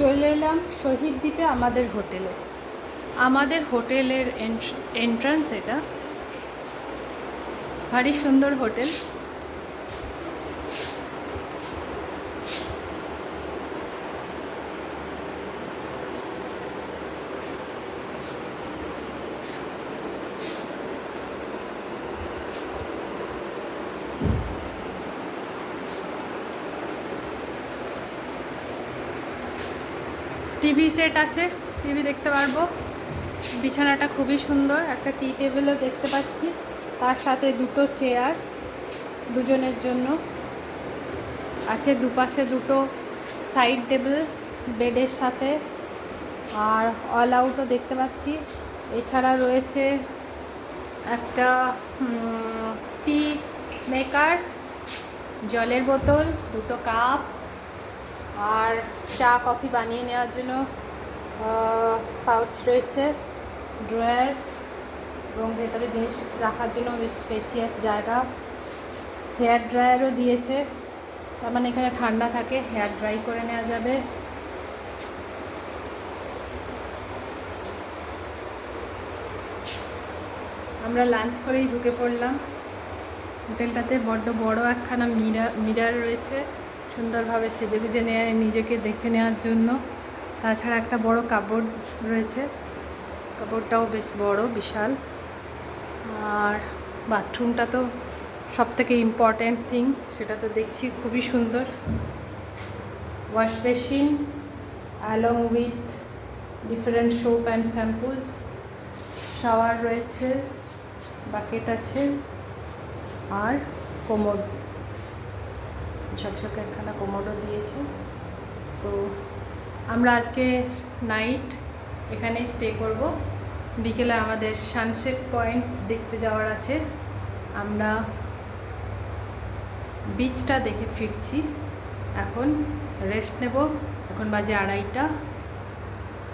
চলে এলাম শহীদ দ্বীপে আমাদের হোটেলে। আমাদের হোটেলের এন্ট্রান্স এটা, ভারী সুন্দর হোটেল। টিভি সেট আছে, টিভি দেখতে পারবো। বিছানাটা খুবই সুন্দর, একটা টি টেবিলও দেখতে পাচ্ছি, তার সাথে দুটো চেয়ার দুজনের জন্য আছে, দুপাশে দুটো সাইড টেবিল বেডের সাথে, আর অল আউটও দেখতে পাচ্ছি। এছাড়া রয়েছে একটা টি মেকার, জলের বোতল, দুটো কাপ, আর চা কফি বানিয়ে নেওয়ার জন্য পাউচ রয়েছে, ড্রয়ার, এবং ভেতরে জিনিস রাখার জন্য স্পেসিয়াস জায়গা। হেয়ার ড্রায়ারও দিয়েছে, তার মানে এখানে ঠান্ডা থাকে, হেয়ার ড্রাই করে নেওয়া যাবে। আমরা লাঞ্চ করেই ঢুকে পড়লাম। হোটেলটাতে বড্ড বড় একখানা মিরার রয়েছে, সুন্দরভাবে সেজেগুজে নিজেকে দেখে নেওয়ার জন্য। তাছাড়া একটা বড় কাপড় রয়েছে, কাপড়টাও বেশ বড়, বিশাল। আর বাথরুমটা তো সব থেকে ইম্পর্ট্যান্ট থিং, সেটা তো দেখছি খুবই সুন্দর। Wash basin along with different soap and shampoos, shower রয়েছে, বাকেট আছে, আর কোমোড, ঝকঝকে একখানা কোমোডও দিয়েছে। তো আমরা আজকে নাইট এখানেই স্টে করব। বিকেলে আমাদের সানসেট পয়েন্ট দেখতে যাওয়ার আছে। আমরা বিচটা দেখে ফিরছি, এখন রেস্ট নেব। এখন বাজে 2:30।